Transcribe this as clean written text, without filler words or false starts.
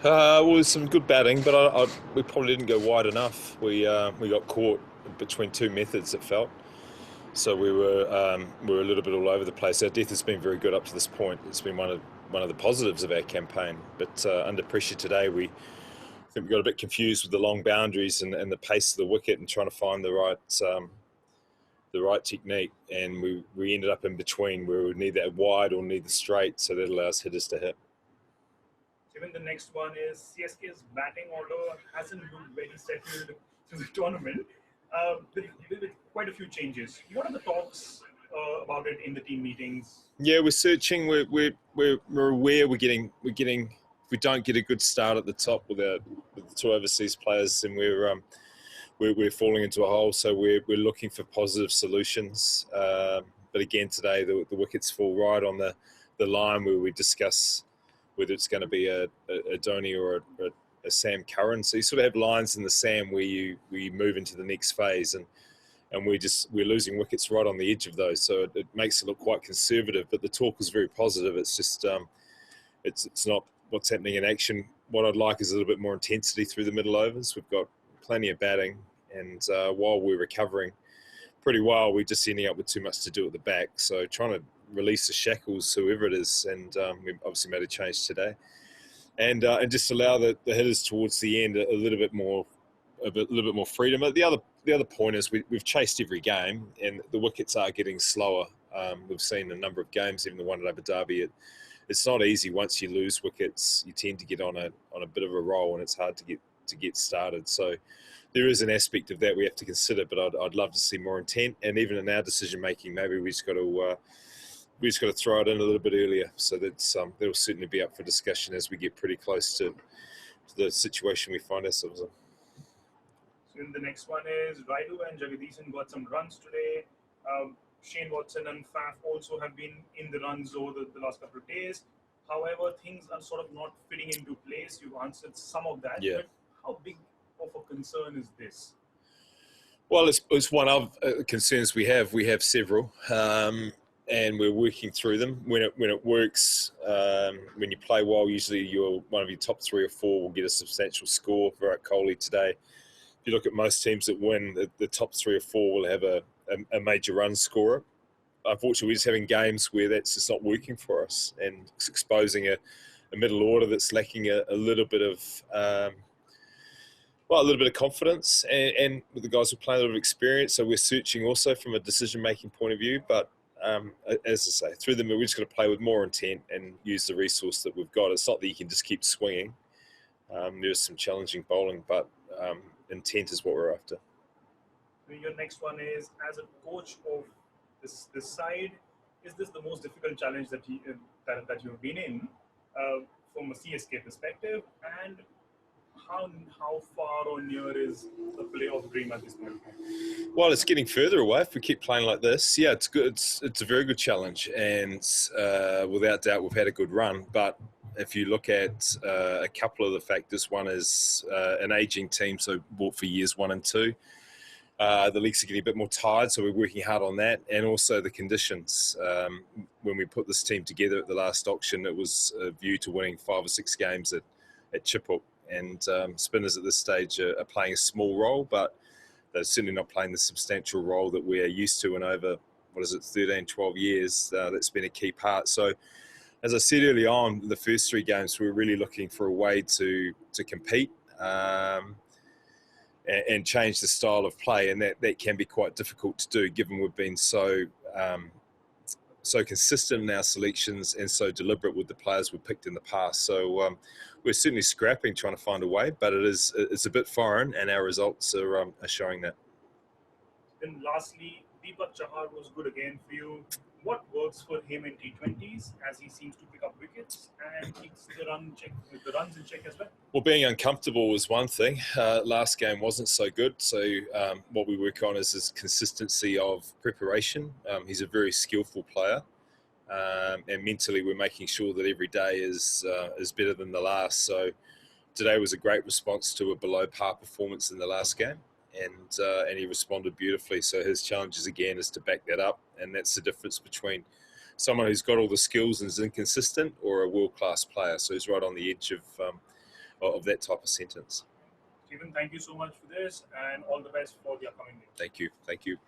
Well, there's some good batting, but we probably didn't go wide enough. We got caught between two methods, it felt. So we were a little bit all over the place. Our depth has been very good up to this point. It's been one of the positives of our campaign. But under pressure today, we think we got a bit confused with the long boundaries and the pace of the wicket and trying to find the right technique. And we ended up in between where we would need that wide or need the straight, so that allows hitters to hit. Even the next one is CSK's batting order hasn't looked very set through the tournament, with quite a few changes. What are the talks about it in the team meetings? Yeah, we're searching. We're aware if we don't get a good start at the top with the two overseas players, then we're falling into a hole. So we're looking for positive solutions. But again, today the wickets fall right on the line where we discuss whether it's going to be a Dhoni or a Sam Curran. So you sort of have lines in the Sam where you move into the next phase, and we're losing wickets right on the edge of those. So it makes it look quite conservative, but the talk is very positive. It's just it's not what's happening in action. What I'd like is a little bit more intensity through the middle overs. We've got plenty of batting, and while we're recovering pretty well, we're just ending up with too much to do at the back. So trying to release the shackles, whoever it is, and we've obviously made a change today, and just allow the hitters towards the end a little bit more freedom. But the other point is we've chased every game, and the wickets are getting slower. We've seen a number of games, even the one at Abu Dhabi. It's not easy once you lose wickets. You tend to get on a bit of a roll, and it's hard to get started. So there is an aspect of that we have to consider. But I'd love to see more intent, and even in our decision making, maybe we just got to throw it in a little bit earlier. So that'll certainly be up for discussion as we get pretty close to the situation we find ourselves in. So in the next one is Raidu and Jagadisan got some runs today. Shane Watson and Faf also have been in the runs over the last couple of days. However, things are sort of not fitting into place. You've answered some of that. Yeah. But how big of a concern is this? Well, it's one of concerns we have. We have several. And we're working through them. When it works, when you play well, usually one of your top three or four will get a substantial score. Virat Kohli today. If you look at most teams that win, the top three or four will have a major run scorer. Unfortunately, we're just having games where that's just not working for us, and it's exposing a middle order that's lacking a little bit of confidence, and with the guys who play a little bit of experience. So we're searching also from a decision-making point of view, but as I say, through them, we're just going to play with more intent and use the resource that we've got. It's not that you can just keep swinging. There's some challenging bowling, but intent is what we're after. Your next one is, as a coach of this side, is this the most difficult challenge that you've been in from a CSK perspective, and how far or near is the playoff dream at this point? Well, it's getting further away if we keep playing like this. Yeah, it's good. It's a very good challenge, and without doubt, we've had a good run. But if you look at a couple of the factors, one is an ageing team, so bought for years 1 and 2. The leagues are getting a bit more tired, so we're working hard on that, and also the conditions. When we put this team together at the last auction, it was a view to winning 5 or 6 games at Chiphook. And spinners at this stage are playing a small role, but they're certainly not playing the substantial role that we're used to in over, 13, 12 years. That's been a key part. So, as I said early on, the first 3 games, we were really looking for a way to compete and change the style of play, and that can be quite difficult to do, given we've been so consistent in our selections and so deliberate with the players we've picked in the past. So we're certainly scrapping, trying to find a way, but it's a bit foreign, and our results are showing that. Then lastly, Deepak Chahar was good again for you. What works for him in T20s, as he seems to pick up wickets and keeps the runs in check as well? Well, being uncomfortable was one thing. Last game wasn't so good. So what we work on is his consistency of preparation. He's a very skillful player. And mentally, we're making sure that every day is better than the last. So today was a great response to a below par performance in the last game. And he responded beautifully. So his challenge again is to back that up, and that's the difference between someone who's got all the skills and is inconsistent or a world-class player. So he's right on the edge of that type of sentence. Stephen, thank you so much for this, and all the best for the upcoming games. Thank you.